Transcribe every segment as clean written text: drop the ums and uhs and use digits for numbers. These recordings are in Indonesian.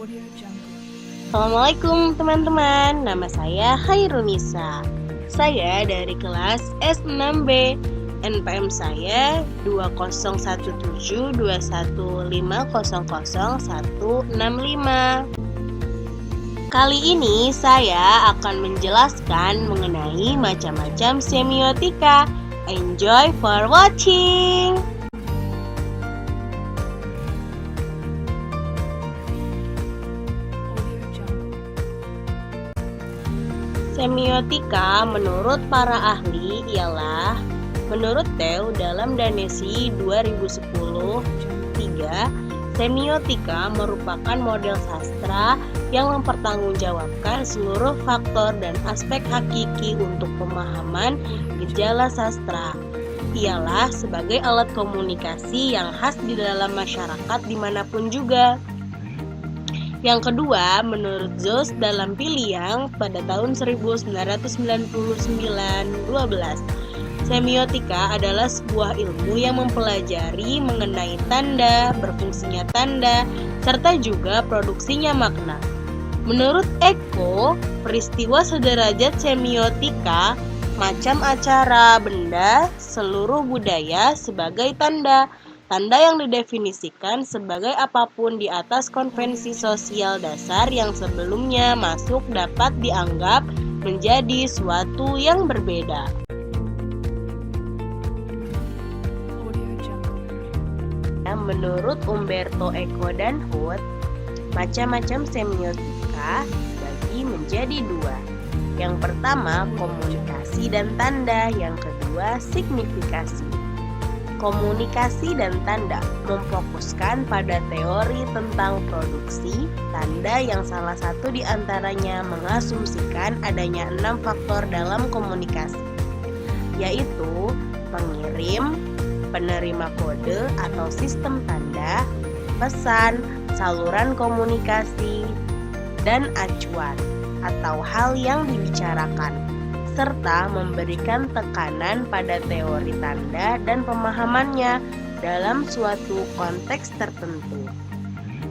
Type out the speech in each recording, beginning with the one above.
Assalamualaikum teman-teman, nama saya Hairunisa. Saya dari kelas S6B. NPM saya 201721500165. Kali ini saya akan menjelaskan mengenai macam-macam semiotika. Enjoy for watching! Semiotika menurut para ahli ialah menurut Theo dalam Danesi 2010, 3, semiotika merupakan model sastra yang mempertanggungjawabkan seluruh faktor dan aspek hakiki untuk pemahaman gejala sastra. Ialah sebagai alat komunikasi yang khas di dalam masyarakat dimanapun juga. Yang kedua, menurut Zos dalam Piliang pada tahun 1999-12, semiotika adalah sebuah ilmu yang mempelajari mengenai tanda, berfungsinya tanda, serta juga produksinya makna. Menurut Eko, peristiwa sederajat semiotika, macam acara, benda, seluruh budaya sebagai tanda. Tanda yang didefinisikan sebagai apapun di atas konvensi sosial dasar yang sebelumnya masuk dapat dianggap menjadi suatu yang berbeda. Menurut Umberto Eco dan Hood, macam-macam semiotika dibagi menjadi dua. Yang pertama, komunikasi dan tanda. Yang kedua, signifikasi. Komunikasi dan tanda memfokuskan pada teori tentang produksi tanda yang salah satu di antaranya mengasumsikan adanya 6 faktor dalam komunikasi, yaitu pengirim, penerima kode atau sistem tanda, pesan, saluran komunikasi, dan acuan atau hal yang dibicarakan, serta memberikan tekanan pada teori tanda dan pemahamannya dalam suatu konteks tertentu.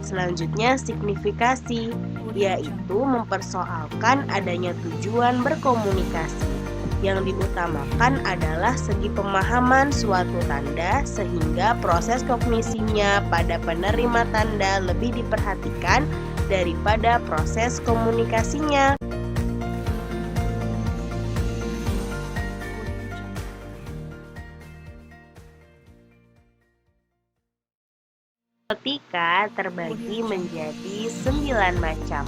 Selanjutnya, signifikasi, yaitu mempersoalkan adanya tujuan berkomunikasi. Yang diutamakan adalah segi pemahaman suatu tanda sehingga proses kognisinya pada penerima tanda lebih diperhatikan daripada proses komunikasinya. Semiotika terbagi menjadi 9 macam.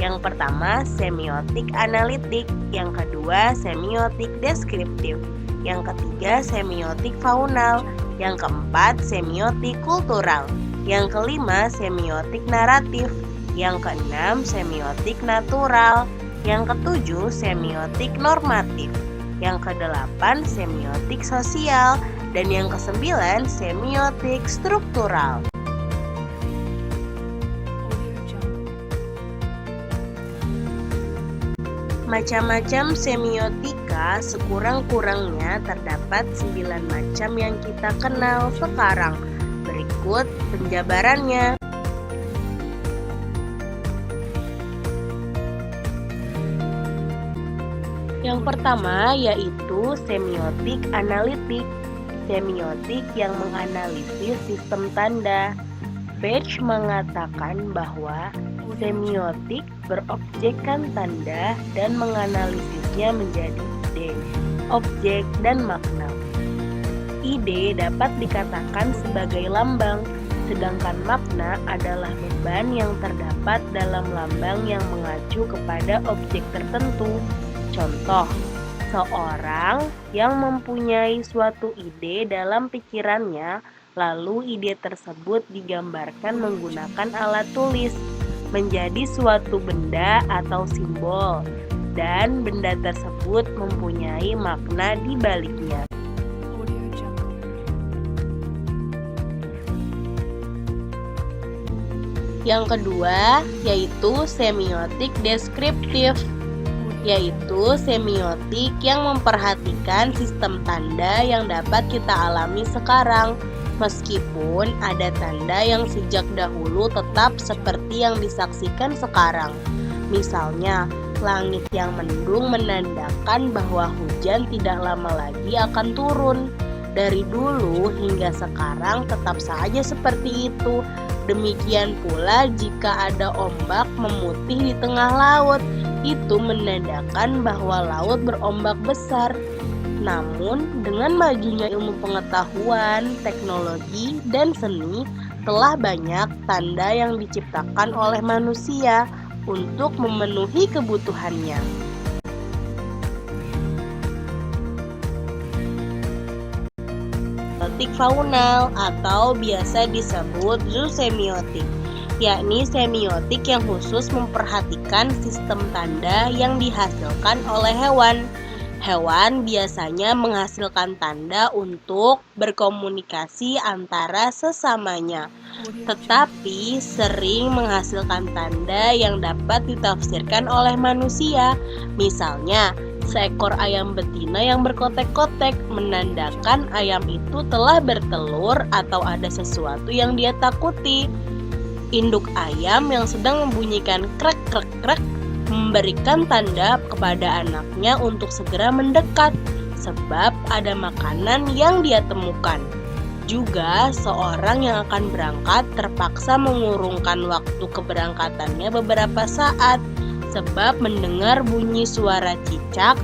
Yang pertama, semiotik analitik. Yang kedua, semiotik deskriptif. Yang ketiga, semiotik faunal. Yang keempat, semiotik kultural. Yang kelima, semiotik naratif. Yang keenam, semiotik natural. Yang ketujuh, semiotik normatif. Yang kedelapan, semiotik sosial. Dan yang kesembilan, semiotik struktural. Macam-macam semiotika sekurang-kurangnya terdapat 9 macam yang kita kenal sekarang. Berikut penjabarannya. Yang pertama yaitu semiotik analitik. Semiotik yang menganalisis sistem tanda. Page mengatakan bahwa semiotik berobjekkan tanda dan menganalisisnya menjadi ide, objek, dan makna. Ide dapat dikatakan sebagai lambang, sedangkan makna adalah beban yang terdapat dalam lambang yang mengacu kepada objek tertentu. Contoh, seorang yang mempunyai suatu ide dalam pikirannya, lalu ide tersebut digambarkan menggunakan alat tulis menjadi suatu benda atau simbol, dan benda tersebut mempunyai makna di baliknya. Yang kedua yaitu semiotik deskriptif, yaitu semiotik yang memperhatikan sistem tanda yang dapat kita alami sekarang, Meskipun ada tanda yang sejak dahulu tetap seperti yang disaksikan sekarang. Misalnya, langit yang mendung menandakan bahwa hujan tidak lama lagi akan turun. Dari dulu hingga sekarang tetap saja seperti itu. Demikian pula jika ada ombak memutih di tengah laut, itu menandakan bahwa laut berombak besar. Namun, dengan majunya ilmu pengetahuan, teknologi, dan seni, telah banyak tanda yang diciptakan oleh manusia untuk memenuhi kebutuhannya. Semiotik faunal atau biasa disebut zoosemiotik, yakni semiotik yang khusus memperhatikan sistem tanda yang dihasilkan oleh hewan. Hewan biasanya menghasilkan tanda untuk berkomunikasi antara sesamanya, tetapi sering menghasilkan tanda yang dapat ditafsirkan oleh manusia. Misalnya, seekor ayam betina yang berkotek-kotek menandakan ayam itu telah bertelur atau ada sesuatu yang dia takuti. Induk ayam yang sedang membunyikan krek-krek-krek memberikan tanda kepada anaknya untuk segera mendekat, sebab ada makanan yang dia temukan. Juga seorang yang akan berangkat terpaksa mengurungkan waktu keberangkatannya beberapa saat, sebab mendengar bunyi suara cicak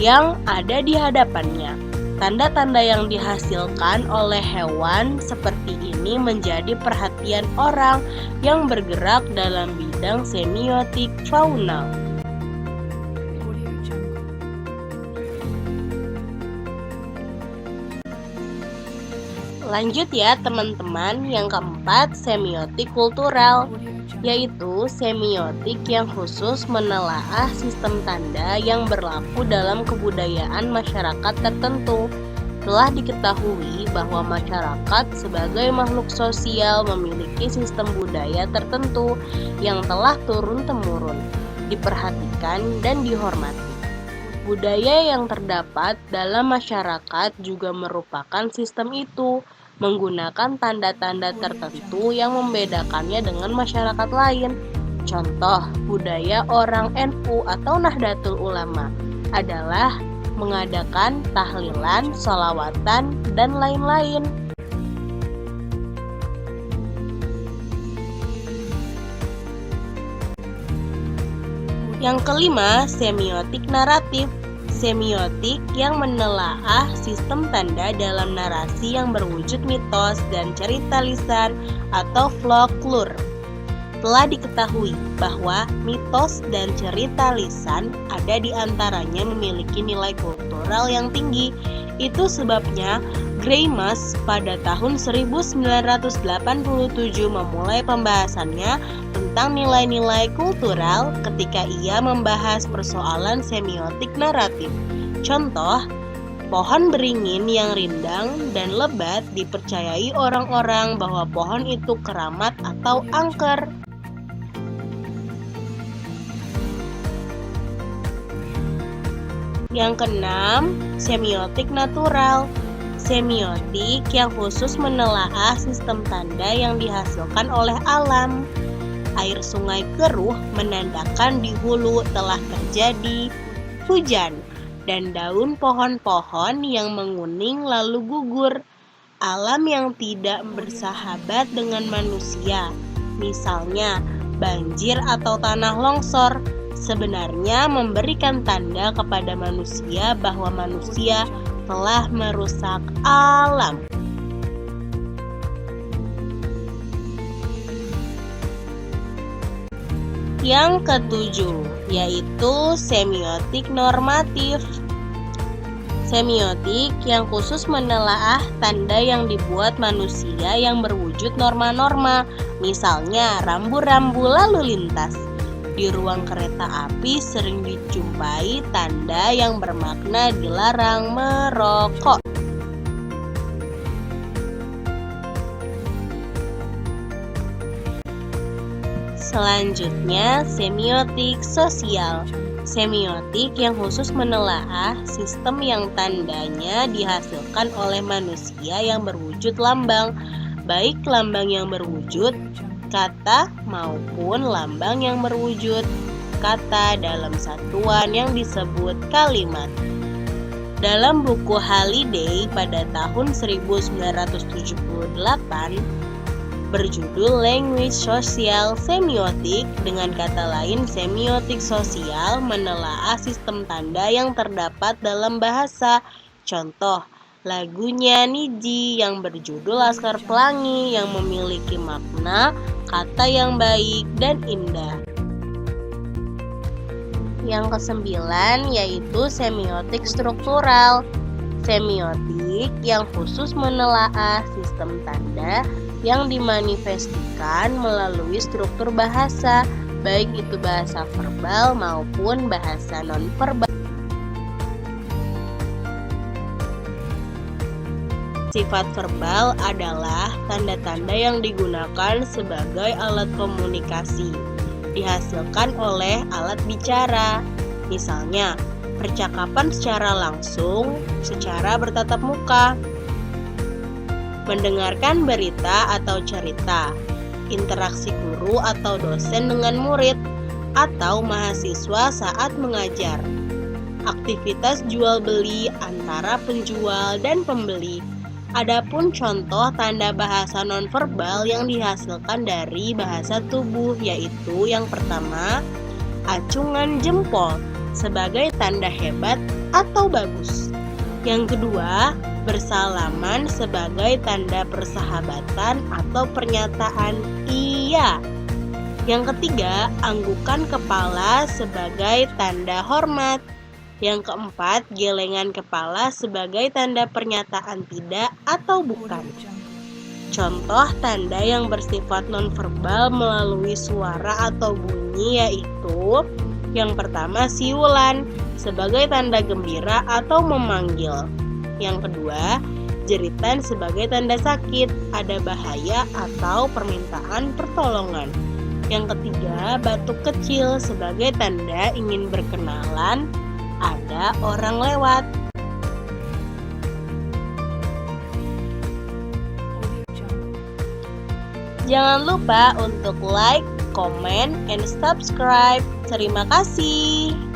yang ada di hadapannya. Tanda-tanda yang dihasilkan oleh hewan seperti ini menjadi perhatian orang yang bergerak dalam bidang semiotik faunal. Lanjut ya teman-teman, yang keempat semiotik kultural, yaitu semiotik yang khusus menelaah sistem tanda yang berlaku dalam kebudayaan masyarakat tertentu. Telah diketahui bahwa masyarakat sebagai makhluk sosial memiliki sistem budaya tertentu yang telah turun-temurun, diperhatikan dan dihormati. Budaya yang terdapat dalam masyarakat juga merupakan sistem itu, menggunakan tanda-tanda tertentu yang membedakannya dengan masyarakat lain. Contoh, budaya orang NU atau Nahdlatul Ulama adalah mengadakan tahlilan, sholawatan, dan lain-lain. Yang kelima, semiotik naratif. Semiotik yang menelaah sistem tanda dalam narasi yang berwujud mitos dan cerita lisan atau folklore. Telah diketahui bahwa mitos dan cerita lisan ada di antaranya memiliki nilai kultural yang tinggi. Itu sebabnya Greimas pada tahun 1987 memulai pembahasannya tentang nilai-nilai kultural ketika ia membahas persoalan semiotik naratif. Contoh, pohon beringin yang rindang dan lebat dipercayai orang-orang bahwa pohon itu keramat atau angker. Yang keenam, semiotik natural. Semiotik yang khusus menelaah sistem tanda yang dihasilkan oleh alam. Air sungai keruh menandakan di hulu telah terjadi hujan, dan daun pohon-pohon yang menguning lalu gugur. Alam yang tidak bersahabat dengan manusia, misalnya banjir atau tanah longsor, sebenarnya memberikan tanda kepada manusia bahwa manusia telah merusak alam. Yang ketujuh, yaitu semiotik normatif. Semiotik yang khusus menelaah tanda yang dibuat manusia yang berwujud norma-norma, misalnya rambu-rambu lalu lintas. Di ruang kereta api sering dijumpai tanda yang bermakna dilarang merokok. Selanjutnya, semiotik sosial, Semiotik yang khusus menelaah sistem yang tandanya dihasilkan oleh manusia yang berwujud lambang, baik lambang yang berwujud kata maupun lambang yang berwujud kata dalam satuan yang disebut kalimat. Dalam buku Halliday pada tahun 1978 berjudul Language Social Semiotic, dengan kata lain semiotik sosial menelaah sistem tanda yang terdapat dalam bahasa. Contoh, lagunya Niji yang berjudul Laskar Pelangi yang memiliki makna kata yang baik dan indah. Yang kesembilan yaitu semiotik struktural. Semiotik yang khusus menelaah sistem tanda yang dimanifestasikan melalui struktur bahasa, baik itu bahasa verbal maupun bahasa non-verbal. Sifat verbal adalah tanda-tanda yang digunakan sebagai alat komunikasi, dihasilkan oleh alat bicara. Misalnya, percakapan secara langsung, secara bertatap muka, mendengarkan berita atau cerita, interaksi guru atau dosen dengan murid, atau mahasiswa saat mengajar, aktivitas jual beli antara penjual dan pembeli. Adapun contoh tanda bahasa nonverbal yang dihasilkan dari bahasa tubuh yaitu yang pertama, acungan jempol sebagai tanda hebat atau bagus. Yang kedua, bersalaman sebagai tanda persahabatan atau pernyataan iya. Yang ketiga, anggukan kepala sebagai tanda hormat. Yang keempat, gelengan kepala sebagai tanda pernyataan tidak atau bukan. Contoh tanda yang bersifat nonverbal melalui suara atau bunyi yaitu yang pertama, siulan sebagai tanda gembira atau memanggil. Yang kedua, jeritan sebagai tanda sakit, ada bahaya atau permintaan pertolongan. Yang ketiga, batuk kecil sebagai tanda ingin berkenalan, ada orang lewat. Jangan lupa untuk like, comment, and subscribe. Terima kasih.